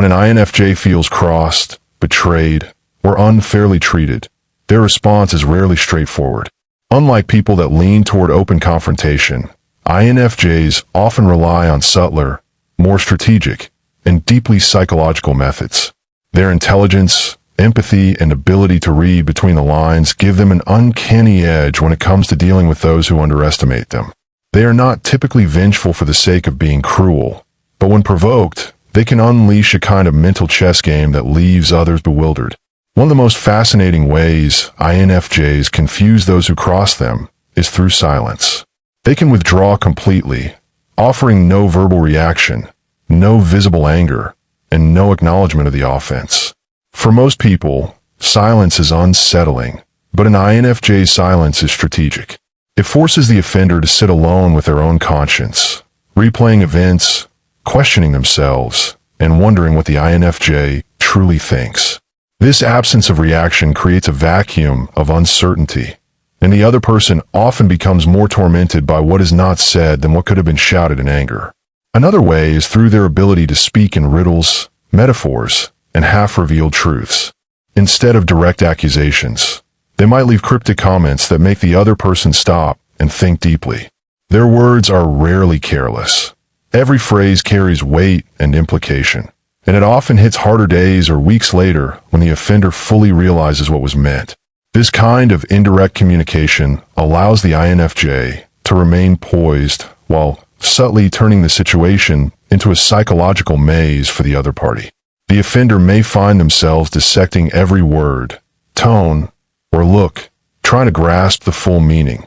When an INFJ feels crossed, betrayed, or unfairly treated, their response is rarely straightforward. Unlike people that lean toward open confrontation, INFJs often rely on subtler, more strategic, and deeply psychological methods. Their intelligence, empathy, and ability to read between the lines give them an uncanny edge when it comes to dealing with those who underestimate them. They are not typically vengeful for the sake of being cruel, but when provoked, they can unleash a kind of mental chess game that leaves others bewildered. One of the most fascinating ways INFJs confuse those who cross them is through silence. They can withdraw completely, offering no verbal reaction, no visible anger, and no acknowledgement of the offense. For most people, silence is unsettling, but an INFJ's silence is strategic. It forces the offender to sit alone with their own conscience, replaying events, questioning themselves, and wondering what the INFJ truly thinks. This absence of reaction creates a vacuum of uncertainty, and the other person often becomes more tormented by what is not said than what could have been shouted in anger. Another way is through their ability to speak in riddles, metaphors, and half-revealed truths. Instead of direct accusations, they might leave cryptic comments that make the other person stop and think deeply. Their words are rarely careless. Every phrase carries weight and implication, and it often hits harder days or weeks later when the offender fully realizes what was meant. This kind of indirect communication allows the INFJ to remain poised while subtly turning the situation into a psychological maze for the other party. The offender may find themselves dissecting every word, tone, or look, trying to grasp the full meaning,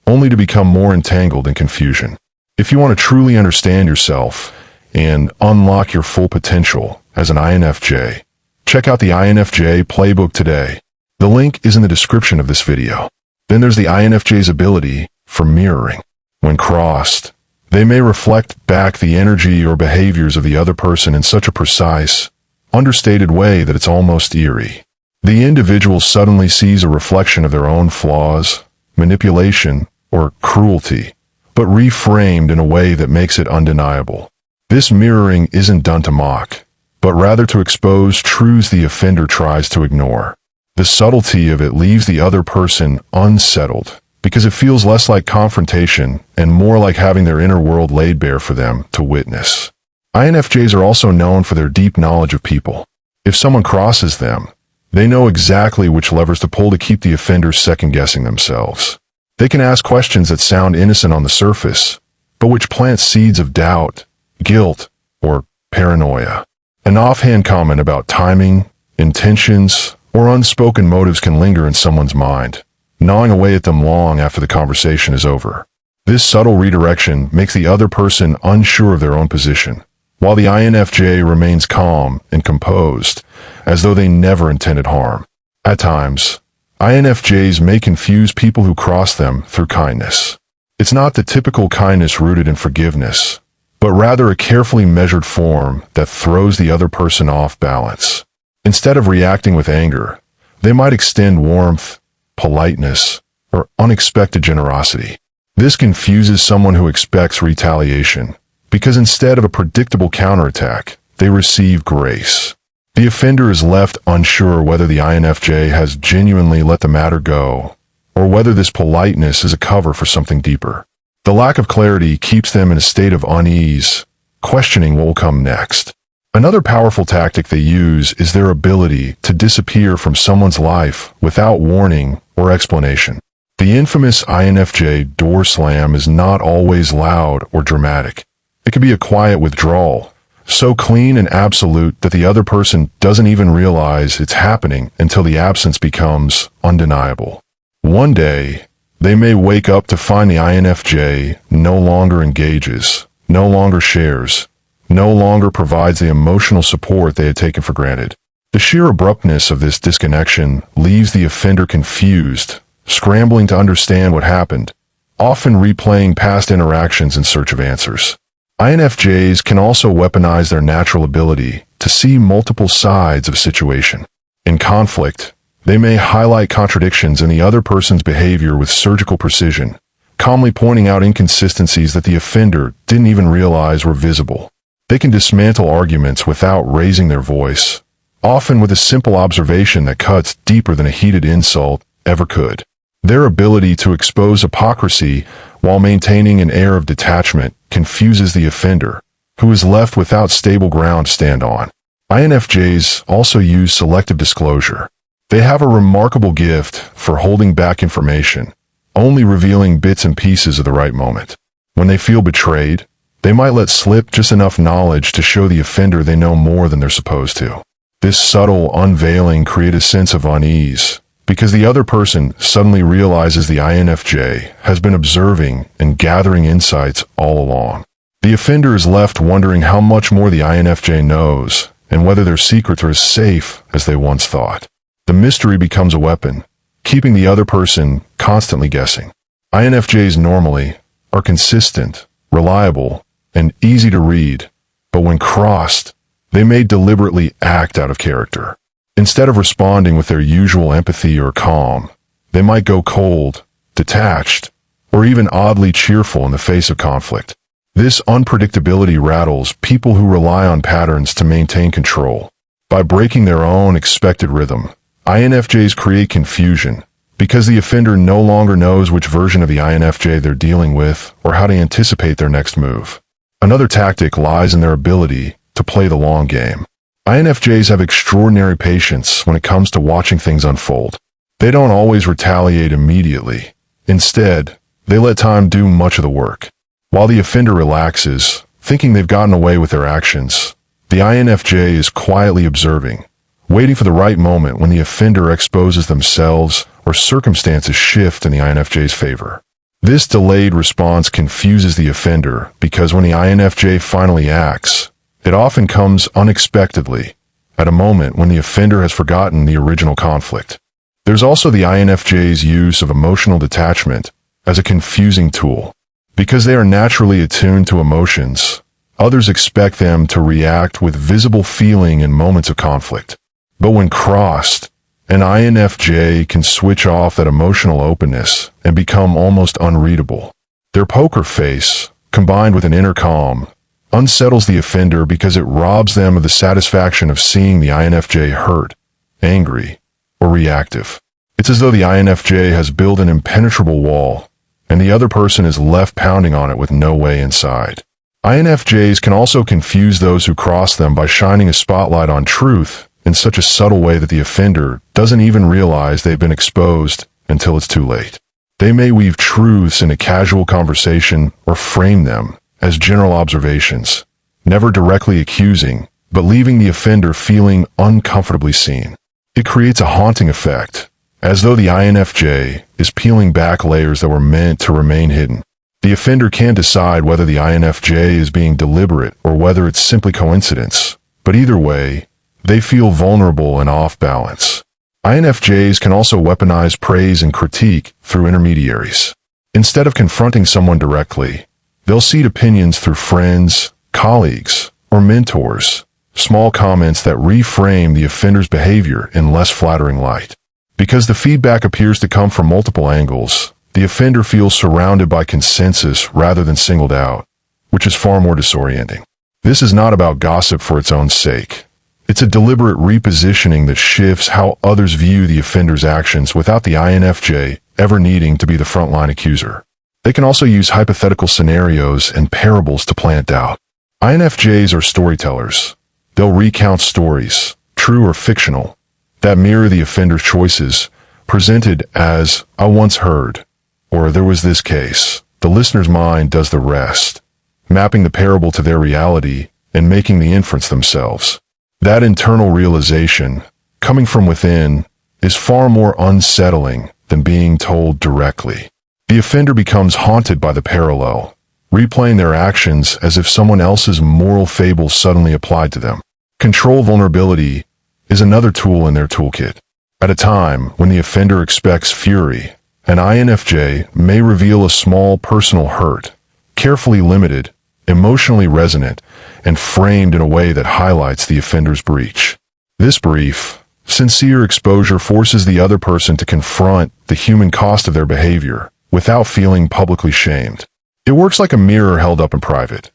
only to become more entangled in confusion. If you want to truly understand yourself and unlock your full potential as an INFJ, check out the INFJ Playbook today. The link is in the description of this video. Then there's the INFJ's ability for mirroring. When crossed, they may reflect back the energy or behaviors of the other person in such a precise, understated way that it's almost eerie. The individual suddenly sees a reflection of their own flaws, manipulation, or cruelty, but reframed in a way that makes it undeniable. This mirroring isn't done to mock, but rather to expose truths the offender tries to ignore. The subtlety of it leaves the other person unsettled, because it feels less like confrontation and more like having their inner world laid bare for them to witness. INFJs are also known for their deep knowledge of people. If someone crosses them, they know exactly which levers to pull to keep the offender second-guessing themselves. They can ask questions that sound innocent on the surface, but which plant seeds of doubt, guilt, or paranoia. An offhand comment about timing, intentions, or unspoken motives can linger in someone's mind, gnawing away at them long after the conversation is over. This subtle redirection makes the other person unsure of their own position, while the INFJ remains calm and composed, as though they never intended harm. At times, INFJs may confuse people who cross them through kindness. It's not the typical kindness rooted in forgiveness, but rather a carefully measured form that throws the other person off balance. Instead of reacting with anger, they might extend warmth, politeness, or unexpected generosity. This confuses someone who expects retaliation, because instead of a predictable counterattack, they receive grace. The offender is left unsure whether the INFJ has genuinely let the matter go, or whether this politeness is a cover for something deeper. The lack of clarity keeps them in a state of unease, questioning what will come next. Another powerful tactic they use is their ability to disappear from someone's life without warning or explanation. The infamous INFJ door slam is not always loud or dramatic. It can be a quiet withdrawal, so clean and absolute that the other person doesn't even realize it's happening until the absence becomes undeniable. One day, they may wake up to find the INFJ no longer engages, no longer shares, no longer provides the emotional support they had taken for granted. The sheer abruptness of this disconnection leaves the offender confused, scrambling to understand what happened, often replaying past interactions in search of answers. INFJs can also weaponize their natural ability to see multiple sides of a situation. In conflict, they may highlight contradictions in the other person's behavior with surgical precision, calmly pointing out inconsistencies that the offender didn't even realize were visible. They can dismantle arguments without raising their voice, often with a simple observation that cuts deeper than a heated insult ever could. Their ability to expose hypocrisy while maintaining an air of detachment confuses the offender, who is left without stable ground to stand on. INFJs also use selective disclosure. They have a remarkable gift for holding back information, only revealing bits and pieces at the right moment. When they feel betrayed, they might let slip just enough knowledge to show the offender they know more than they're supposed to. This subtle unveiling creates a sense of unease, because the other person suddenly realizes the INFJ has been observing and gathering insights all along. The offender is left wondering how much more the INFJ knows, and whether their secrets are as safe as they once thought. The mystery becomes a weapon, keeping the other person constantly guessing. INFJs normally are consistent, reliable, and easy to read, but when crossed, they may deliberately act out of character. Instead of responding with their usual empathy or calm, they might go cold, detached, or even oddly cheerful in the face of conflict. This unpredictability rattles people who rely on patterns to maintain control. By breaking their own expected rhythm, INFJs create confusion, because the offender no longer knows which version of the INFJ they're dealing with or how to anticipate their next move. Another tactic lies in their ability to play the long game. INFJs have extraordinary patience when it comes to watching things unfold. They don't always retaliate immediately. Instead, they let time do much of the work. While the offender relaxes, thinking they've gotten away with their actions, the INFJ is quietly observing, waiting for the right moment when the offender exposes themselves or circumstances shift in the INFJ's favor. This delayed response confuses the offender because when the INFJ finally acts, it often comes unexpectedly, at a moment when the offender has forgotten the original conflict. There's also the INFJ's use of emotional detachment as a confusing tool. Because they are naturally attuned to emotions, others expect them to react with visible feeling in moments of conflict. But when crossed, an INFJ can switch off that emotional openness and become almost unreadable. Their poker face, combined with an inner calm, unsettles the offender because it robs them of the satisfaction of seeing the INFJ hurt, angry, or reactive. It's as though the INFJ has built an impenetrable wall, and the other person is left pounding on it with no way inside. INFJs can also confuse those who cross them by shining a spotlight on truth in such a subtle way that the offender doesn't even realize they've been exposed until it's too late. They may weave truths in a casual conversation or frame them as general observations, never directly accusing, but leaving the offender feeling uncomfortably seen. It creates a haunting effect, as though the INFJ is peeling back layers that were meant to remain hidden. The offender can't decide whether the INFJ is being deliberate or whether it's simply coincidence, but either way, they feel vulnerable and off balance. INFJs can also weaponize praise and critique through intermediaries. Instead of confronting someone directly, they'll seed opinions through friends, colleagues, or mentors, small comments that reframe the offender's behavior in less flattering light. Because the feedback appears to come from multiple angles, the offender feels surrounded by consensus rather than singled out, which is far more disorienting. This is not about gossip for its own sake. It's a deliberate repositioning that shifts how others view the offender's actions without the INFJ ever needing to be the frontline accuser. They can also use hypothetical scenarios and parables to plant doubt. INFJs are storytellers. They'll recount stories, true or fictional, that mirror the offender's choices, presented as, "I once heard," or "there was this case." The listener's mind does the rest, mapping the parable to their reality and making the inference themselves. That internal realization, coming from within, is far more unsettling than being told directly. The offender becomes haunted by the parallel, replaying their actions as if someone else's moral fable suddenly applied to them. Control vulnerability is another tool in their toolkit. At a time when the offender expects fury, an INFJ may reveal a small personal hurt, carefully limited, emotionally resonant, and framed in a way that highlights the offender's breach. This brief, sincere exposure forces the other person to confront the human cost of their behavior without feeling publicly shamed. It works like a mirror held up in private.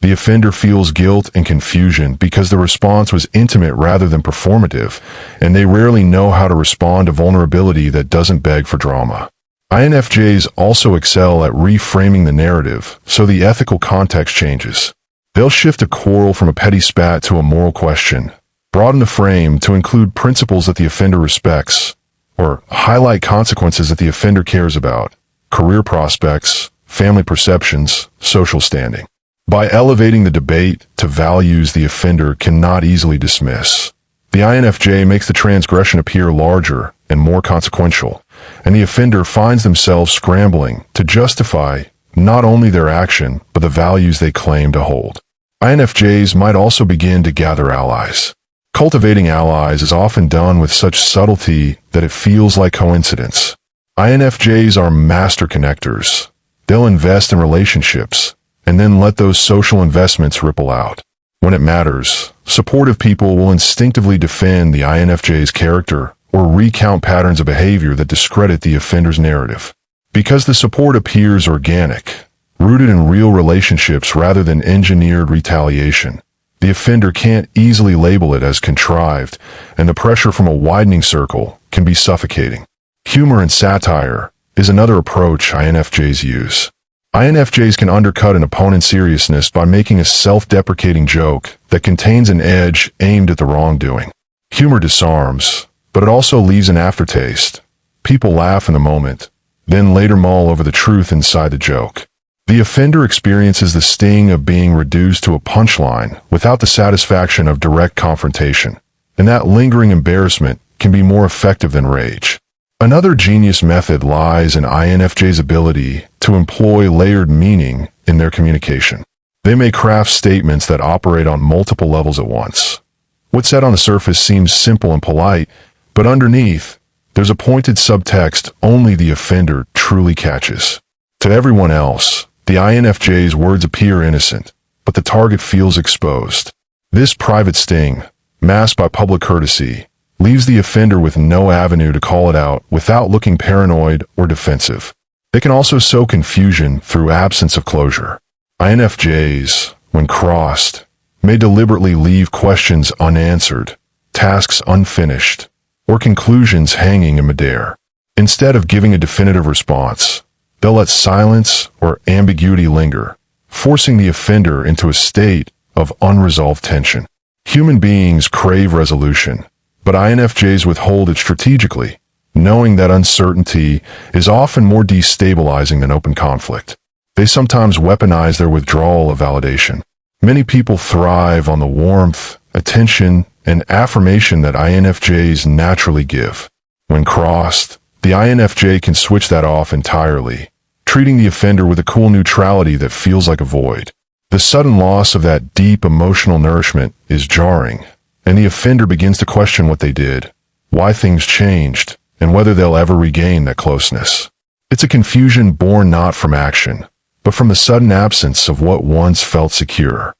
The offender feels guilt and confusion because the response was intimate rather than performative, and they rarely know how to respond to vulnerability that doesn't beg for drama. INFJs also excel at reframing the narrative, so the ethical context changes. They'll shift a quarrel from a petty spat to a moral question, broaden the frame to include principles that the offender respects, or highlight consequences that the offender cares about, career prospects, family perceptions, social standing. By elevating the debate to values the offender cannot easily dismiss, the INFJ makes the transgression appear larger and more consequential, and the offender finds themselves scrambling to justify not only their action, but the values they claim to hold. INFJs might also begin to gather allies. Cultivating allies is often done with such subtlety that it feels like coincidence. INFJs are master connectors. They'll invest in relationships, and then let those social investments ripple out. When it matters, supportive people will instinctively defend the INFJ's character or recount patterns of behavior that discredit the offender's narrative. Because the support appears organic, rooted in real relationships rather than engineered retaliation, the offender can't easily label it as contrived, and the pressure from a widening circle can be suffocating. Humor and satire is another approach INFJs use. INFJs can undercut an opponent's seriousness by making a self-deprecating joke that contains an edge aimed at the wrongdoing. Humor disarms, but it also leaves an aftertaste. People laugh in the moment, then later mull over the truth inside the joke. The offender experiences the sting of being reduced to a punchline without the satisfaction of direct confrontation, and that lingering embarrassment can be more effective than rage. Another genius method lies in INFJ's ability to employ layered meaning in their communication. They may craft statements that operate on multiple levels at once. What's said on the surface seems simple and polite, but underneath, there's a pointed subtext only the offender truly catches. To everyone else, the INFJ's words appear innocent, but the target feels exposed. This private sting, masked by public courtesy, leaves the offender with no avenue to call it out without looking paranoid or defensive. They can also sow confusion through absence of closure. INFJs, when crossed, may deliberately leave questions unanswered, tasks unfinished, or conclusions hanging in midair. Instead of giving a definitive response, they'll let silence or ambiguity linger, forcing the offender into a state of unresolved tension. Human beings crave resolution, but INFJs withhold it strategically, knowing that uncertainty is often more destabilizing than open conflict. They sometimes weaponize their withdrawal of validation. Many people thrive on the warmth, attention, and affirmation that INFJs naturally give. When crossed, the INFJ can switch that off entirely, treating the offender with a cool neutrality that feels like a void. The sudden loss of that deep emotional nourishment is jarring, and the offender begins to question what they did, why things changed, and whether they'll ever regain that closeness. It's a confusion born not from action, but from the sudden absence of what once felt secure.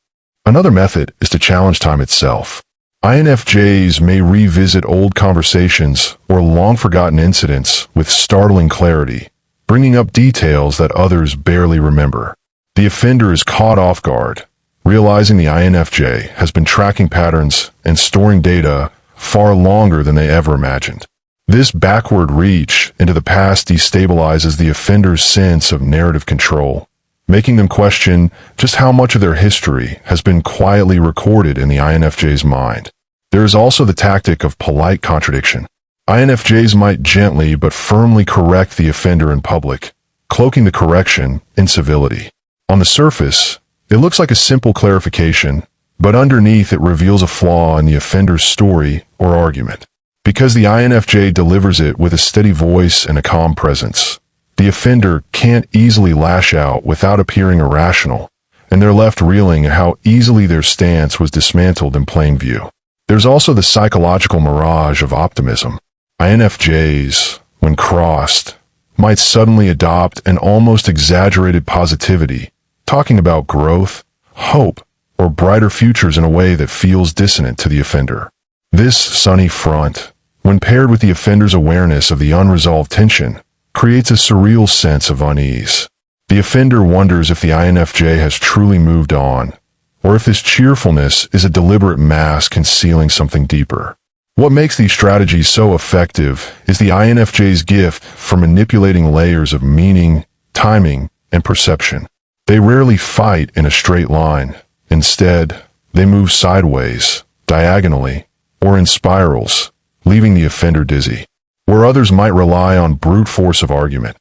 Another method is to challenge time itself. INFJs may revisit old conversations or long-forgotten incidents with startling clarity, bringing up details that others barely remember. The offender is caught off guard, realizing the INFJ has been tracking patterns and storing data far longer than they ever imagined. This backward reach into the past destabilizes the offender's sense of narrative control, making them question just how much of their history has been quietly recorded in the INFJ's mind. There is also the tactic of polite contradiction. INFJs might gently but firmly correct the offender in public, cloaking the correction in civility. On the surface, it looks like a simple clarification, but underneath it reveals a flaw in the offender's story or argument. Because the INFJ delivers it with a steady voice and a calm presence, the offender can't easily lash out without appearing irrational, and they're left reeling at how easily their stance was dismantled in plain view. There's also the psychological mirage of optimism. INFJs, when crossed, might suddenly adopt an almost exaggerated positivity, talking about growth, hope, or brighter futures in a way that feels dissonant to the offender. This sunny front, when paired with the offender's awareness of the unresolved tension, creates a surreal sense of unease. The offender wonders if the INFJ has truly moved on, or if this cheerfulness is a deliberate mask concealing something deeper. What makes these strategies so effective is the INFJ's gift for manipulating layers of meaning, timing, and perception. They rarely fight in a straight line. Instead, they move sideways, diagonally, or in spirals, leaving the offender dizzy. Where others might rely on brute force of argument,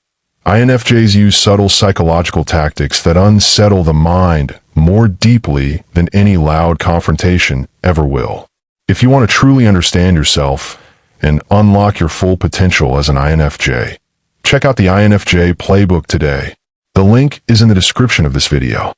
INFJs use subtle psychological tactics that unsettle the mind more deeply than any loud confrontation ever will. If you want to truly understand yourself and unlock your full potential as an INFJ, check out the INFJ playbook today. The link is in the description of this video.